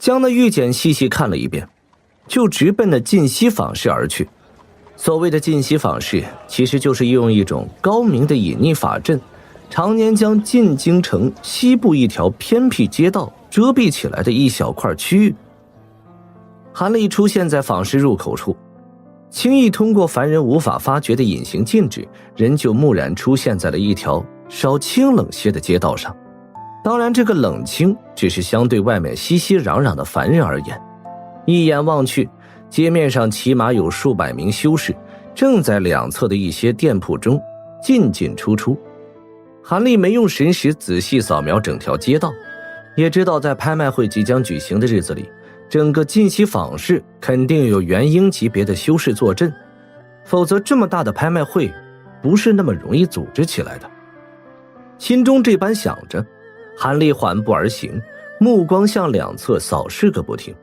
将那玉简细细看了一遍，就直奔那晋西坊市而去。所谓的晋西坊市，其实就是用一种高明的隐匿法阵，常年将晋京城西部一条偏僻街道遮蔽起来的一小块区域。韩立出现在坊市入口处，轻易通过凡人无法发觉的隐形禁止，人就蓦然出现在了一条稍清冷些的街道上。当然这个冷清只是相对外面熙熙攘攘的凡人而言，一眼望去，街面上起码有数百名修士正在两侧的一些店铺中进进出出。韩立没用神识仔细扫描整条街道，也知道在拍卖会即将举行的日子里，整个晋西坊市肯定有元婴级别的修士坐镇，否则这么大的拍卖会不是那么容易组织起来的。心中这般想着，韩立缓步而行，目光向两侧扫视个不停。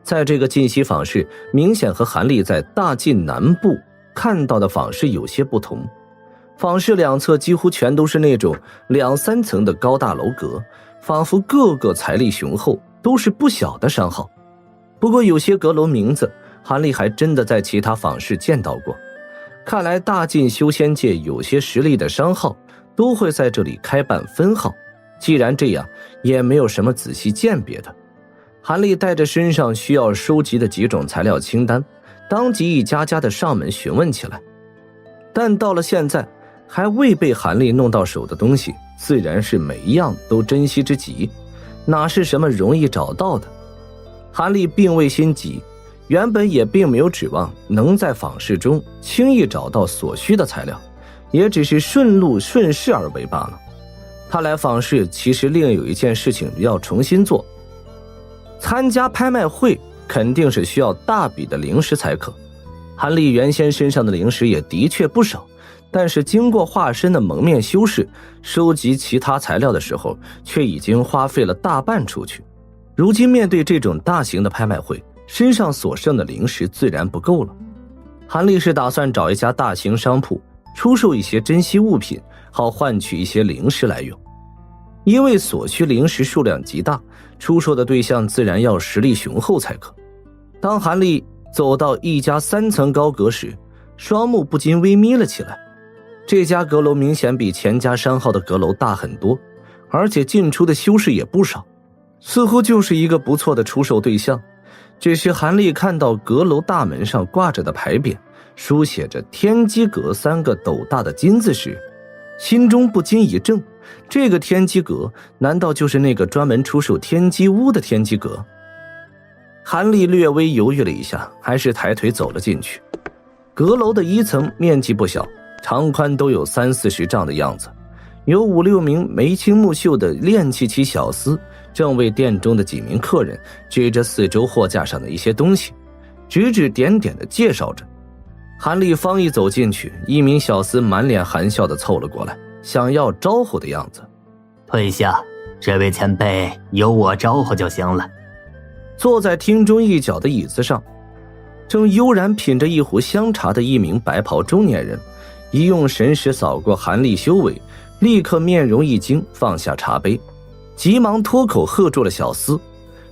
在这个晋西坊市，明显和韩立在大晋南部看到的坊市有些不同。坊市两侧几乎全都是那种2、3层的高大楼阁，仿佛个个财力雄厚，都是不小的商号。不过有些阁楼名字，韩立还真的在其他坊市见到过。看来大晋修仙界有些实力的商号都会在这里开办分号。既然这样，也没有什么仔细鉴别的。韩立带着身上需要收集的几种材料清单，当即一家家的上门询问起来。但到了现在，还未被韩立弄到手的东西，自然是每一样都珍惜之极，哪是什么容易找到的。韩立并未心急，原本也并没有指望能在坊市中轻易找到所需的材料，也只是顺路顺势而为罢了。他来坊市其实另有一件事情要重新做，参加拍卖会肯定是需要大笔的灵石才可。韩立原先身上的灵石也的确不少，但是经过化身的蒙面修士收集其他材料的时候，却已经花费了大半出去。如今面对这种大型的拍卖会，身上所剩的灵石自然不够了。韩立是打算找一家大型商铺，出售一些珍稀物品，好换取一些灵石来用。因为所需灵石数量极大，出售的对象自然要实力雄厚才可。当韩立走到一家3层高阁时，双目不禁微眯了起来。这家阁楼明显比前家商号的阁楼大很多，而且进出的修士也不少，似乎就是一个不错的出售对象。只是韩立看到阁楼大门上挂着的牌匾，书写着天机阁3个斗大的金字时，心中不禁一怔，这个天机阁难道就是那个专门出售天机屋的天机阁？韩立略微犹豫了一下，还是抬腿走了进去。阁楼的1层面积不小，长宽都有30-40丈的样子，有5、6名眉清目秀的练气期小厮正为店中的几名客人指着四周货架上的一些东西，指指点点地介绍着。韩立方一走进去，一名小厮满脸含笑地凑了过来，想要招呼的样子。退下，这位前辈由我招呼就行了。坐在厅中一角的椅子上，正悠然品着一壶香茶的一名白袍中年人，一用神识扫过韩立修为，立刻面容一惊，放下茶杯，急忙脱口喝住了小厮。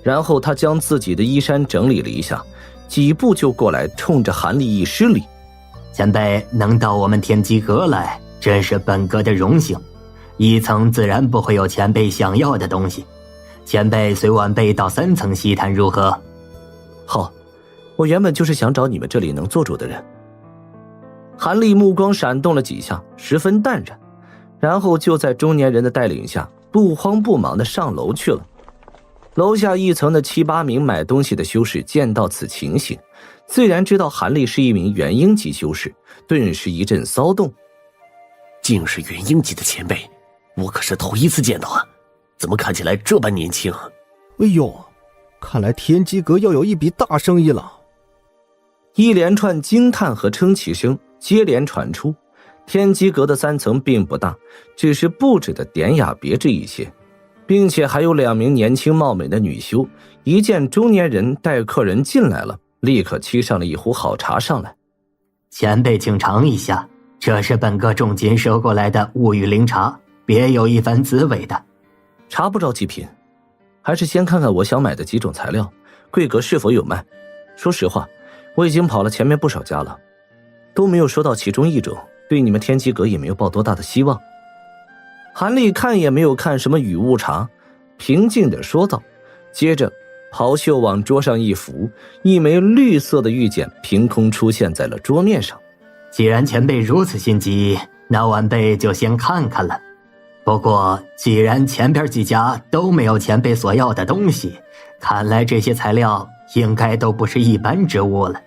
然后他将自己的衣衫整理了一下，几步就过来，冲着韩立一施礼。前辈能到我们天机阁来，真是本阁的荣幸。1层自然不会有前辈想要的东西，前辈随晚辈到3层细谈如何？好，我原本就是想找你们这里能做主的人。韩立目光闪动了几下，十分淡然，然后就在中年人的带领下，不慌不忙地上楼去了。楼下1层的7、8名买东西的修士见到此情形，自然知道韩立是一名元婴级修士，顿时一阵骚动。竟是元婴级的前辈，我可是头一次见到啊，怎么看起来这般年轻？哎呦，看来天机阁要有一笔大生意了。一连串惊叹和称奇声接连传出。天机阁的3层并不大，只是布置的典雅别致一些，并且还有2名年轻貌美的女修，一见中年人带客人进来了，立刻沏上了一壶好茶上来。前辈请尝一下，这是本阁重金收过来的物语灵茶，别有一番滋味的。茶不着急品，还是先看看我想买的几种材料，贵格是否有卖。说实话，我已经跑了前面不少家了，都没有收到其中一种，对你们天机阁也没有抱多大的希望。韩立看也没有看什么雨雾茶，平静地说道，接着袍袖往桌上一拂，一枚绿色的玉简凭空出现在了桌面上。既然前辈如此心急，那晚辈就先看看了。不过既然前边几家都没有前辈所要的东西，看来这些材料应该都不是一般之物了。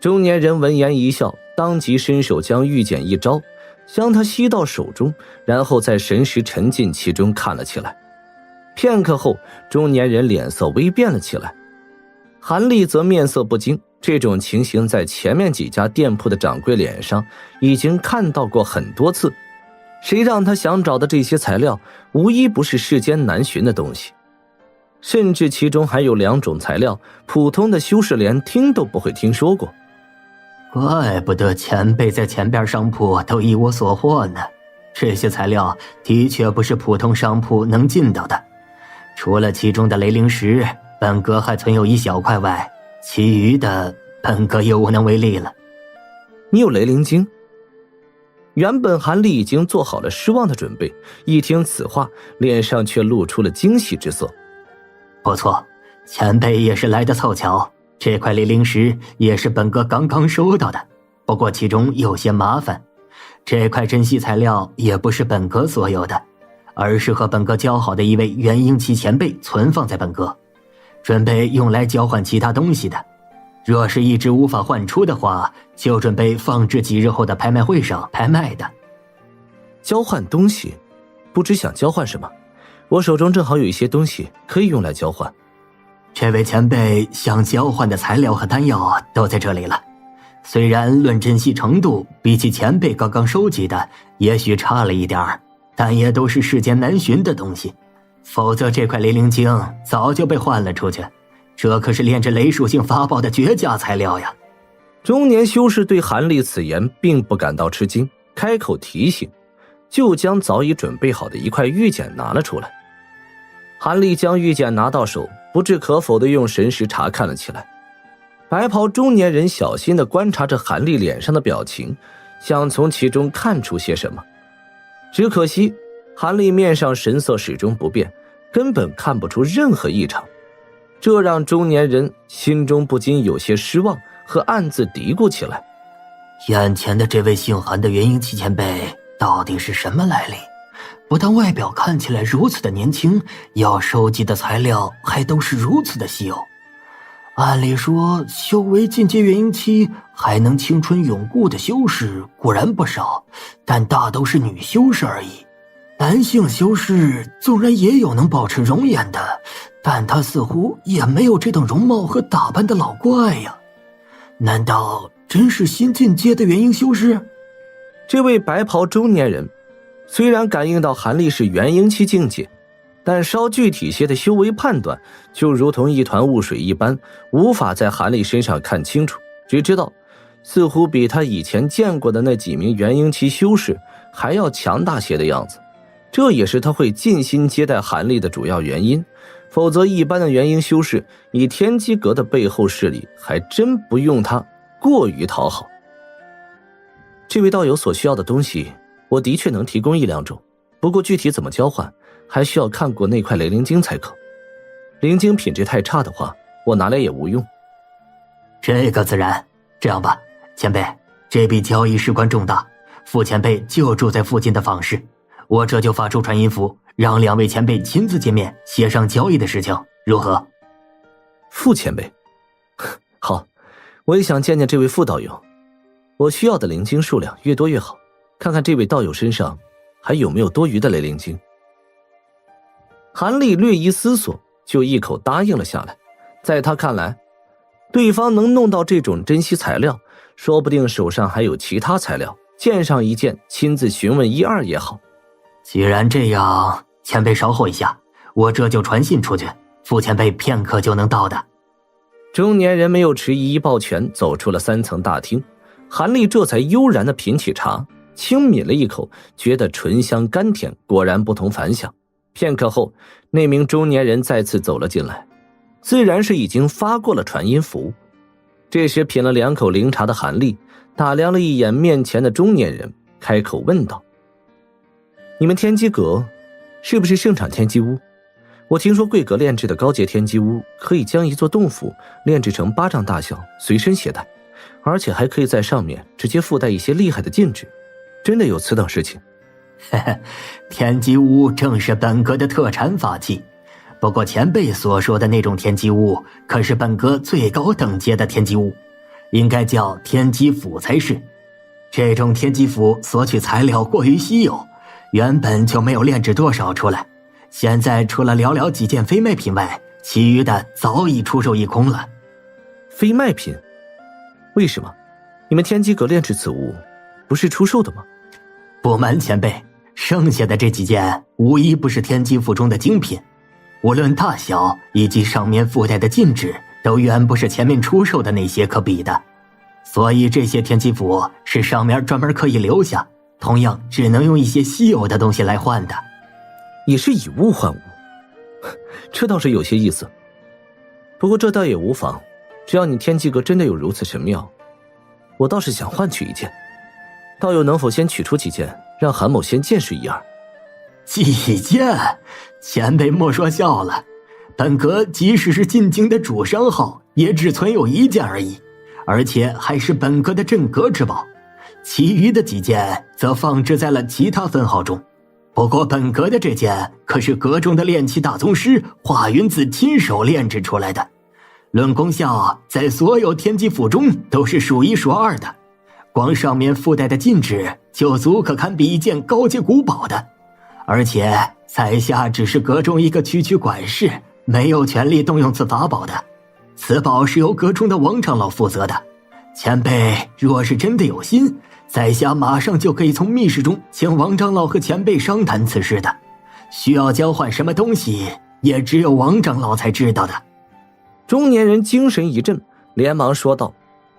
中年人闻言一笑，当即伸手将玉简一招，将它吸到手中，然后在神识沉浸其中看了起来。片刻后，中年人脸色微变了起来，韩立则面色不惊。这种情形在前面几家店铺的掌柜脸上已经看到过很多次，谁让他想找的这些材料无一不是世间难寻的东西，甚至其中还有2种材料普通的修士连听都不会听说过。怪不得前辈在前边商铺都一无所获呢，这些材料的确不是普通商铺能进到的。除了其中的雷灵石，本阁还存有一小块外，其余的本阁又无能为力了。你有雷灵晶？原本韩立已经做好了失望的准备，一听此话，脸上却露出了惊喜之色。不错，前辈也是来得凑巧，这块雷灵石也是本阁刚刚收到的，不过其中有些麻烦。这块珍稀材料也不是本阁所有的，而是和本阁交好的一位元婴期前辈存放在本阁，准备用来交换其他东西的。若是一直无法换出的话，就准备放置几日后的拍卖会上拍卖的。交换东西？不知想交换什么？我手中正好有一些东西可以用来交换。这位前辈想交换的材料和丹药都在这里了，虽然论珍稀程度比起前辈刚刚收集的也许差了一点儿，但也都是世间难寻的东西，否则这块雷灵晶早就被换了出去，这可是炼制雷属性法宝的绝佳材料呀。中年修士对韩立此言并不感到吃惊，开口提醒，就将早已准备好的一块玉简拿了出来。韩立将玉简拿到手，不置可否地用神识查看了起来。白袍中年人小心地观察着韩立脸上的表情，想从其中看出些什么。只可惜韩立面上神色始终不变，根本看不出任何异常，这让中年人心中不禁有些失望，和暗自嘀咕起来。眼前的这位姓韩的元婴期前辈到底是什么来历？不但外表看起来如此的年轻，要收集的材料还都是如此的稀有。按理说，修为进阶元婴期还能青春永固的修士固然不少，但大都是女修士而已。男性修士纵然也有能保持容颜的，但他似乎也没有这等容貌和打扮的老怪呀。难道真是新进阶的元婴修士？这位白袍中年人虽然感应到韩立是元婴期境界，但稍具体些的修为判断就如同一团雾水一般，无法在韩立身上看清楚，只知道似乎比他以前见过的那几名元婴期修士还要强大些的样子。这也是他会尽心接待韩立的主要原因，否则一般的元婴修士以天机阁的背后势力，还真不用他过于讨好。这位道友所需要的东西，我的确能提供1-2种，不过具体怎么交换，还需要看过那块雷灵晶才可。灵晶品质太差的话，我拿来也无用。这个自然。这样吧，前辈，这笔交易事关重大，傅前辈就住在附近的坊市，我这就发出传音符，让2位前辈亲自见面，协商交易的事情，如何？傅前辈，好，我也想见见这位傅道友。我需要的灵晶数量越多越好，看看这位道友身上还有没有多余的雷灵晶。韩立略一思索，就一口答应了下来。在他看来，对方能弄到这种珍稀材料，说不定手上还有其他材料，见上一见，亲自询问1-2也好。既然这样，前辈稍后一下，我这就传信出去，傅前辈片刻就能到的。中年人没有迟疑，一抱拳走出了3层大厅。韩立这才悠然地品起茶，轻抿了一口，觉得醇香甘甜，果然不同凡响。片刻后，那名中年人再次走了进来，自然是已经发过了传音符。这时品了2口灵茶的韩立打量了一眼面前的中年人，开口问道：你们天机阁是不是盛产天机屋？我听说贵阁炼制的高阶天机屋可以将一座洞府炼制成8丈大小，随身携带，而且还可以在上面直接附带一些厉害的禁制，真的有此等事情？嘿嘿，天机屋正是本阁的特产法器，不过前辈所说的那种天机屋可是本阁最高等阶的天机屋，应该叫天机府才是。这种天机府所取材料过于稀有，原本就没有炼制多少出来，现在除了寥寥几件非卖品外，其余的早已出售一空了。非卖品？为什么？你们天机阁炼制此物不是出售的吗？不瞒前辈，剩下的这几件无一不是天机府中的精品，无论大小以及上面附带的禁制，都远不是前面出售的那些可比的。所以这些天机符是上面专门可以留下，同样只能用一些稀有的东西来换的。也是以物换物，这倒是有些意思。不过这倒也无妨，只要你天机阁真的有如此神妙，我倒是想换取一件。道友能否先取出几件，让韩某先见识一二？几件？前辈莫说笑了，本阁即使是进京的主商号，也只存有1件而已，而且还是本阁的镇阁之宝，其余的几件则放置在了其他分号中。不过本阁的这件可是阁中的炼器大宗师华云子亲手炼制出来的，论功效在所有天机府中都是数1数2的，光上面附带的禁制就足可堪比一件高阶古宝的。而且在下只是阁中一个区管事，没有权利动用此法宝的，此宝是由阁中的王长老负责的。前辈若是真的有心，在下马上就可以从密室中请王长老和前辈商谈此事的，需要交换什么东西也只有王长老才知道的。中年人精神一振，连忙说道：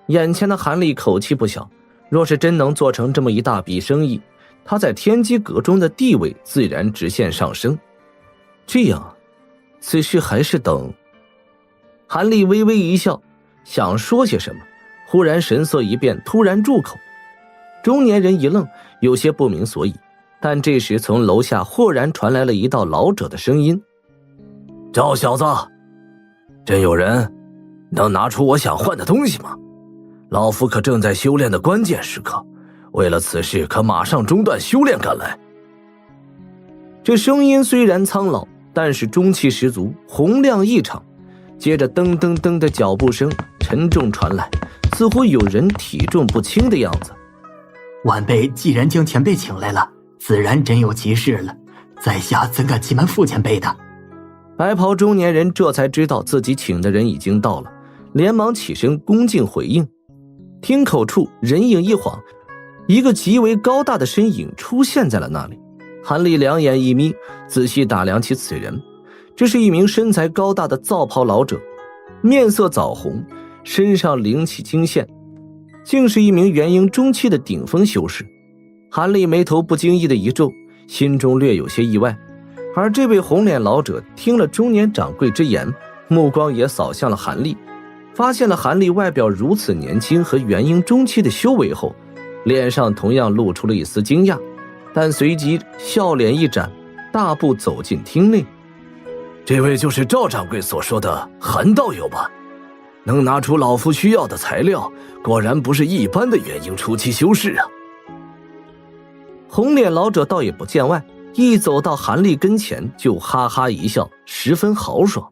眼前的韩立口气不小，若是真能做成这么一大笔生意，他在天机阁中的地位自然直线上升。这样，此事还是等……韩立微微一笑，想说些什么，忽然神色一变，突然住口。中年人一愣，有些不明所以，但这时从楼下豁然传来了一道老者的声音：赵小子，真有人能拿出我想换的东西吗？老夫可正在修炼的关键时刻，为了此事可马上中断修炼赶来。这声音虽然苍老，但是中气十足，洪亮异常。接着噔噔噔的脚步声沉重传来，似乎有人体重不轻的样子。晚辈既然将前辈请来了，自然真有其事了，在下怎敢欺瞒傅前辈的。白袍中年人这才知道自己请的人已经到了，连忙起身恭敬回应。听口处人影一晃，一个极为高大的身影出现在了那里。韩立两眼一眯，仔细打量起此人，这是一名身材高大的皂袍老者，面色枣红，身上灵气惊现，竟是一名元婴中期的顶峰修士。韩立眉头不经意的一皱，心中略有些意外。而这位红脸老者听了中年掌柜之言，目光也扫向了韩立，发现了韩立外表如此年轻和元婴中期的修为后，脸上同样露出了一丝惊讶，但随即笑脸一展，大步走进厅内。这位就是赵掌柜所说的韩道友吧？能拿出老夫需要的材料，果然不是一般的元婴初期修士啊。红脸老者倒也不见外，一走到韩立跟前就哈哈一笑，十分豪爽。